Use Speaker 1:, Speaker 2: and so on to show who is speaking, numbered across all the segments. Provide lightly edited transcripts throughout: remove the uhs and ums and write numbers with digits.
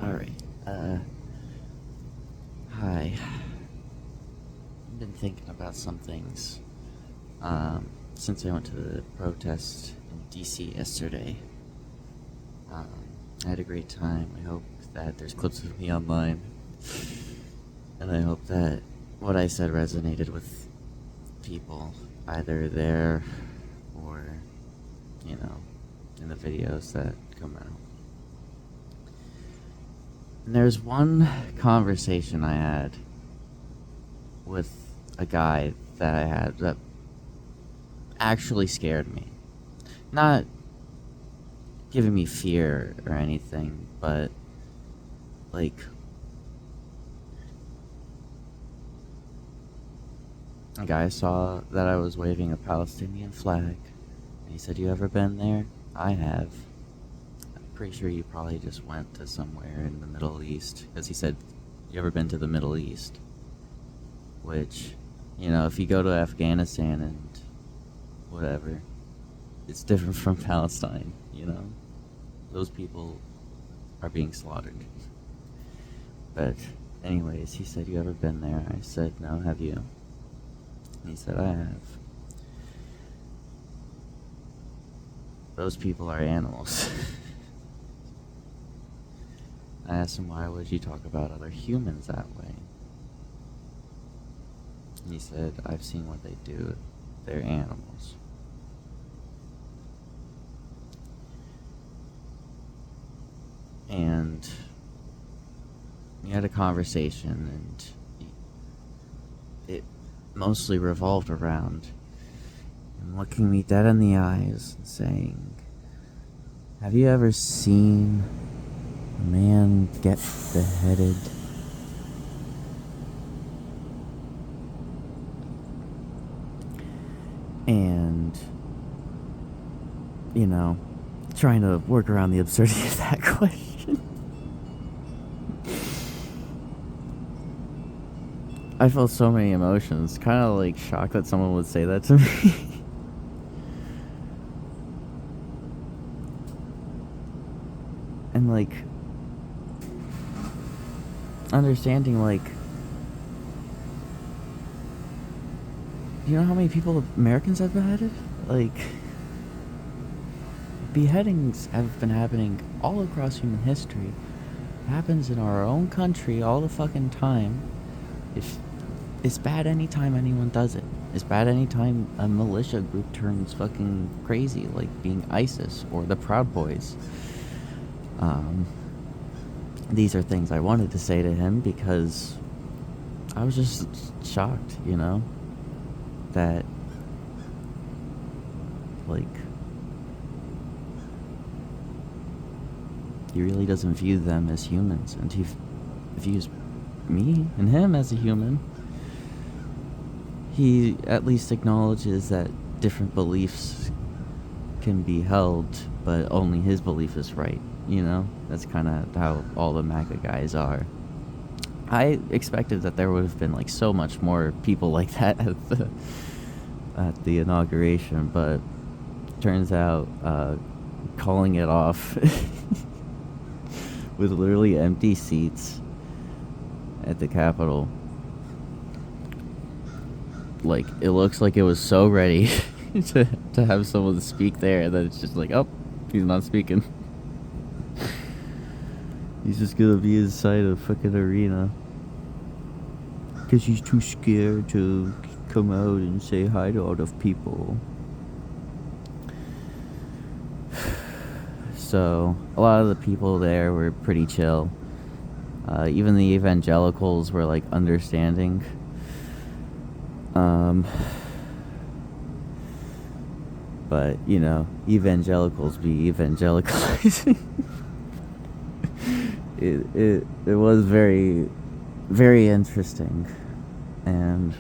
Speaker 1: Alright, hi. I've been thinking about some things, since I went to the protest in DC yesterday. I had a great time. I hope that there's clips of me online, and I hope that what I said resonated with people, either there or, in the videos that come out. And there's one conversation I had with a guy that I had that actually scared me. Not giving me fear or anything, but like a guy saw that I was waving a Palestinian flag, and he said, "You ever been there?" I have. I'm pretty sure you probably just went to somewhere in the Middle East, because he said, "You ever been to the Middle East?" Which, if you go to Afghanistan and whatever, it's different from Palestine, Those people are being slaughtered. But anyways, he said, "You ever been there?" I said, "No, have you?" And he said, "I have." Those people are animals. I asked him, "Why would you talk about other humans that way?" And he said, "I've seen what they do. They're animals." And we had a conversation, and it mostly revolved around him looking me dead in the eyes and saying, "Have you ever seen a man get beheaded?" And, trying to work around the absurdity of that question. I felt so many emotions, kind of like shocked that someone would say that to me. And like, understanding, like, you know how many people Americans have beheaded? Like, beheadings have been happening all across human history. It happens in our own country all the fucking time. It's bad anytime anyone does it. It's bad anytime a militia group turns fucking crazy, like being ISIS or the Proud Boys. These are things I wanted to say to him because I was just shocked, that, like, he really doesn't view them as humans, and he views me and him as a human. He at least acknowledges that different beliefs can be held, but only his belief is right, That's kind of how all the MAGA guys are. I expected that there would have been, like, so much more people like that at the inauguration, but turns out calling it off with literally empty seats at the Capitol. Like, it looks like it was so ready to have someone speak there that it's just like, oh, he's not speaking. He's just gonna be inside a fucking arena because he's too scared to come out and say hi to all the people. So a lot of the people there were pretty chill. Even the evangelicals were, like, understanding. But, evangelicals be evangelicalizing. It was very, very interesting. And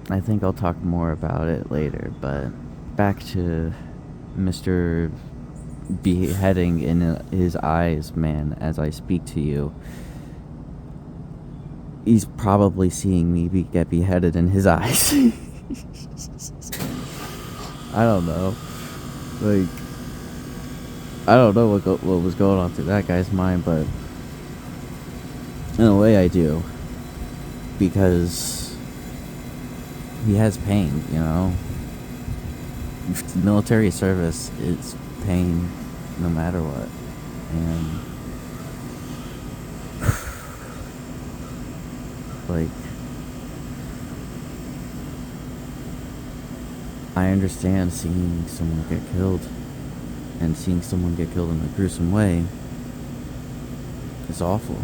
Speaker 1: I think I'll talk more about it later, but back to Mr. Beheading in his eyes, man, as I speak to you. He's probably seeing me get beheaded in his eyes. I don't know. Like, I don't know what was going on through that guy's mind, but in a way I do. Because he has pain, you know? Military service is pain no matter what. And like, I understand seeing someone get killed, and seeing someone get killed in a gruesome way is awful.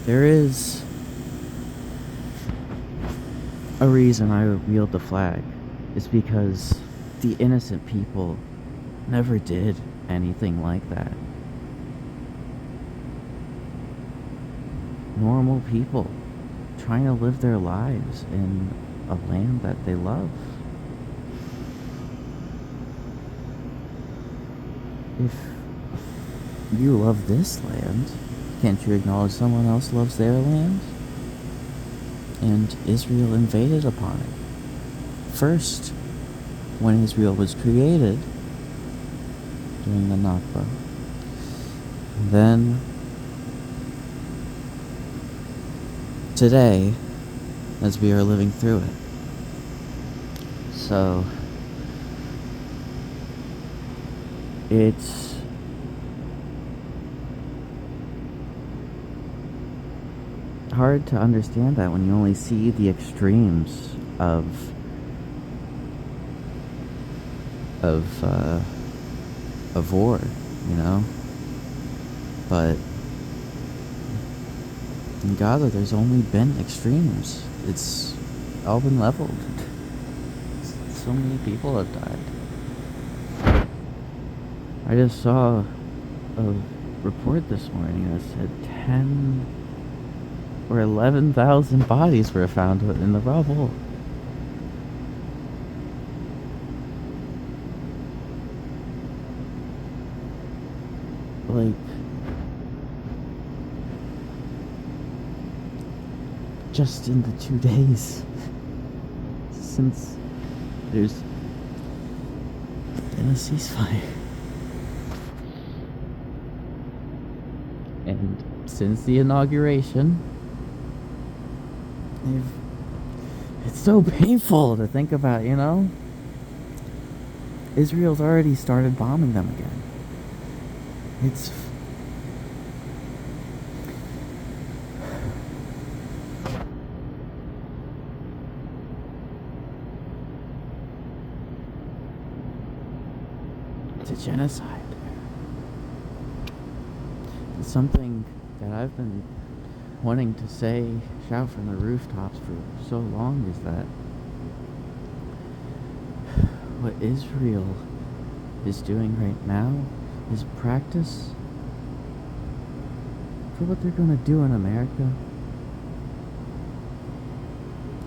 Speaker 1: There is a reason I wield the flag. It's because the innocent people never did anything like that. Normal people trying to live their lives in a land that they love. If you love this land, can't you acknowledge someone else loves their land? And Israel invaded upon it. First, when Israel was created, during the Nakba. Then, today, as we are living through it. So, it's hard to understand that when you only see the extremes of war, you know? But in Gaza, there's only been extremes. It's all been leveled. So many people have died. I just saw a report this morning that said 10 or 11,000 bodies were found in the rubble. Like, just in the 2 days since there's been a ceasefire. And since the inauguration, it's so painful to think about, you know? Israel's already started bombing them again. It's a genocide. It's something that I've been wanting to say, shout from the rooftops for so long, is that what Israel is doing right now is practice for what they're gonna do in America.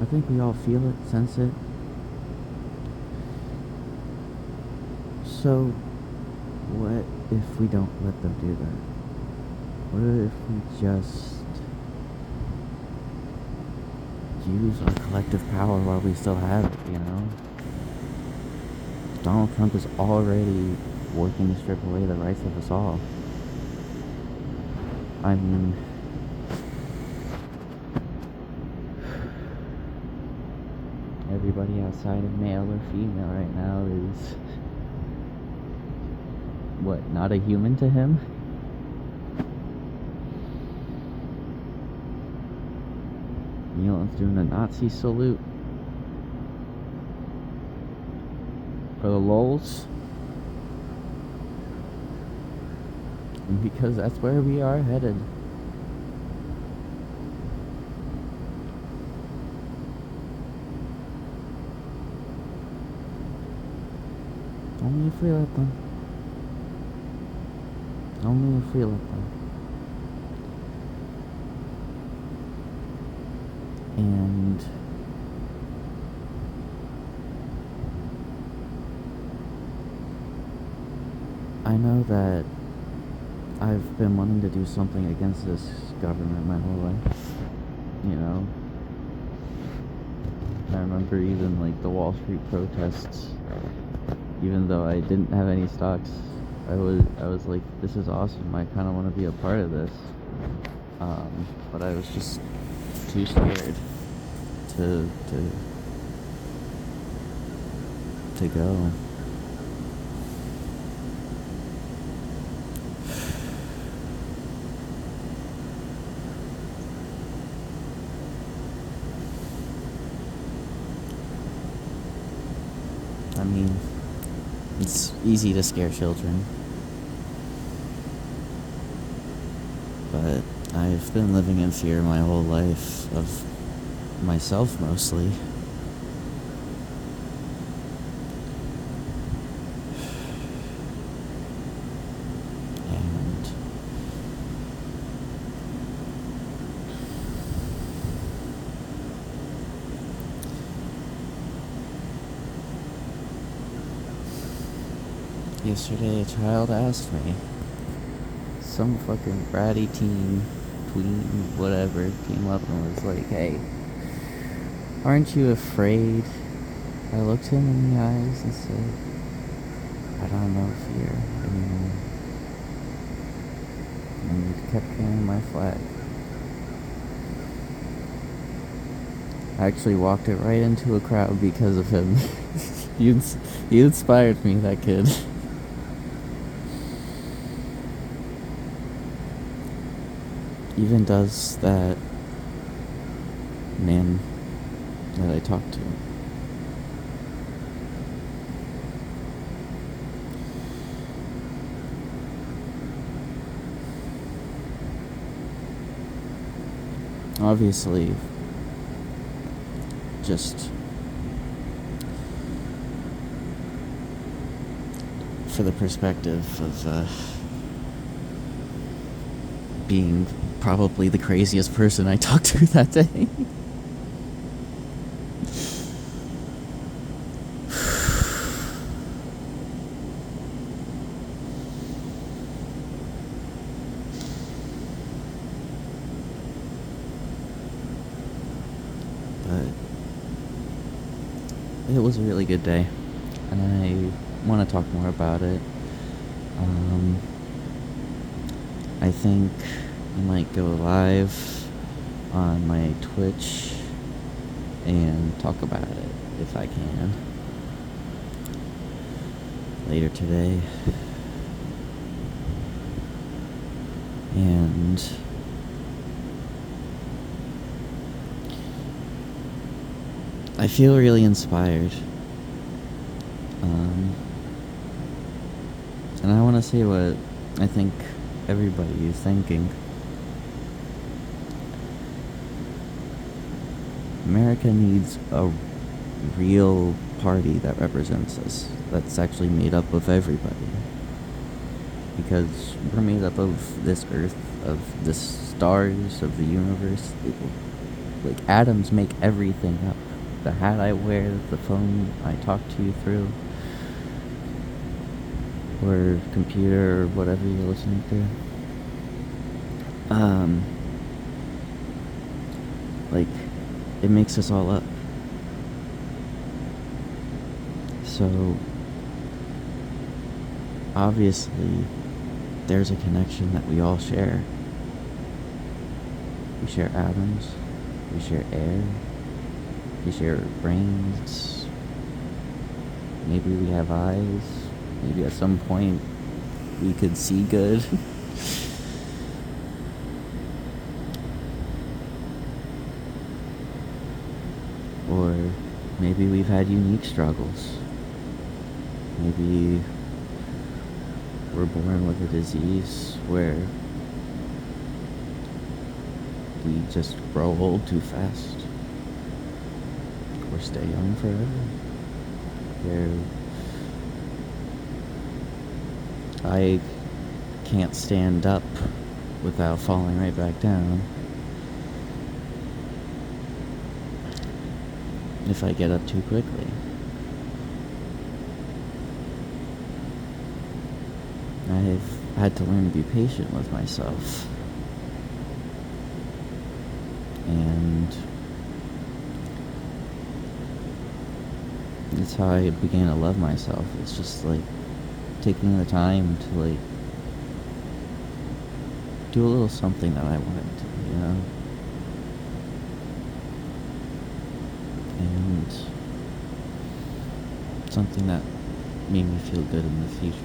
Speaker 1: I think we all feel it, sense it. So, what if we don't let them do that? What if we just use our collective power while we still have it, you know? Donald Trump is already working to strip away the rights of us all. I mean, everybody outside of male or female right now is, what, not a human to him? Elon's doing a Nazi salute for the lulz. And because that's where we are headed. Only if we let them. Only if we let them. And I know that I've been wanting to do something against this government my whole life. You know, I remember even like the Wall Street protests. Even though I didn't have any stocks, I was like, this is awesome. I kind of want to be a part of this. But I was just too scared to go. I mean, it's easy to scare children, but I've been living in fear my whole life, of myself mostly. And yesterday a child asked me, some fucking bratty tween, whatever, came up and was like, hey, aren't you afraid? I looked him in the eyes and said, I don't know fear anymore. And kept carrying my flag. I actually walked it right into a crowd because of him. He inspired me, that kid. Even does that man that I talked to. Obviously, just for the perspective of being probably the craziest person I talked to that day. But it was a really good day, and I want to talk more about it. I think I might go live on my Twitch and talk about it if I can later today. And I feel really inspired. And I want to say what I think everybody is thinking. America needs a real party that represents us, that's actually made up of everybody. Because we're made up of this earth, of the stars, of the universe. Like, atoms make everything up. The hat I wear, the phone I talk to you through, or computer, or whatever you're listening to. Like, it makes us all up. So, obviously, there's a connection that we all share. We share atoms, we share air, we share brains, maybe we have eyes, maybe at some point we could see good. Or maybe we've had unique struggles. Maybe we're born with a disease where we just grow old too fast, or stay young forever. Where I can't stand up without falling right back down if I get up too quickly. I had to learn to be patient with myself. And that's how I began to love myself. It's just like taking the time to like do a little something that I wanted to, and something that made me feel good in the future,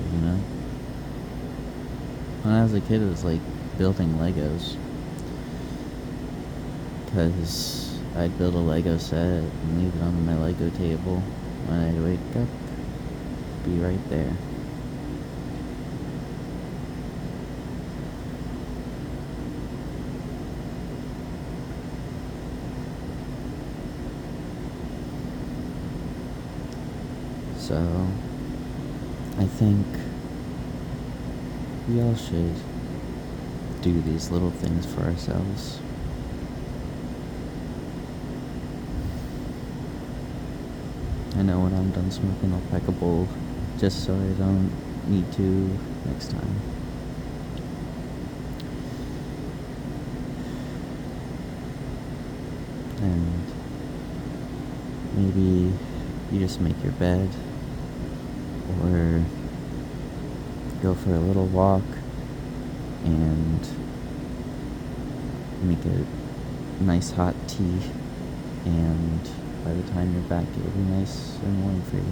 Speaker 1: When I was a kid, it was like building Legos, because I'd build a Lego set and leave it on my Lego table. When I'd wake up, be right there. So, I think we all should do these little things for ourselves. I know when I'm done smoking, I'll pack a bowl just so I don't need to next time. And maybe you just make your bed, or go for a little walk and make a nice hot tea, and by the time you're back, it'll be nice and warm for you.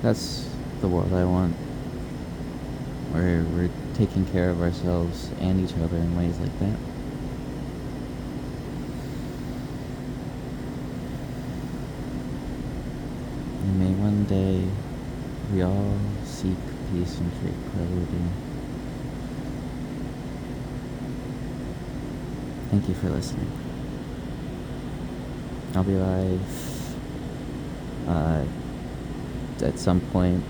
Speaker 1: That's the world I want, where we're taking care of ourselves and each other in ways like that. And may one day we all seek peace and tranquility. Thank you for listening. I'll be live at some point.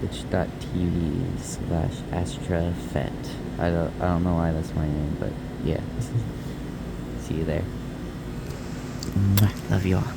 Speaker 1: Twitch.tv/astrafet. I don't know why that's my name, but yeah. See you there. Love you all.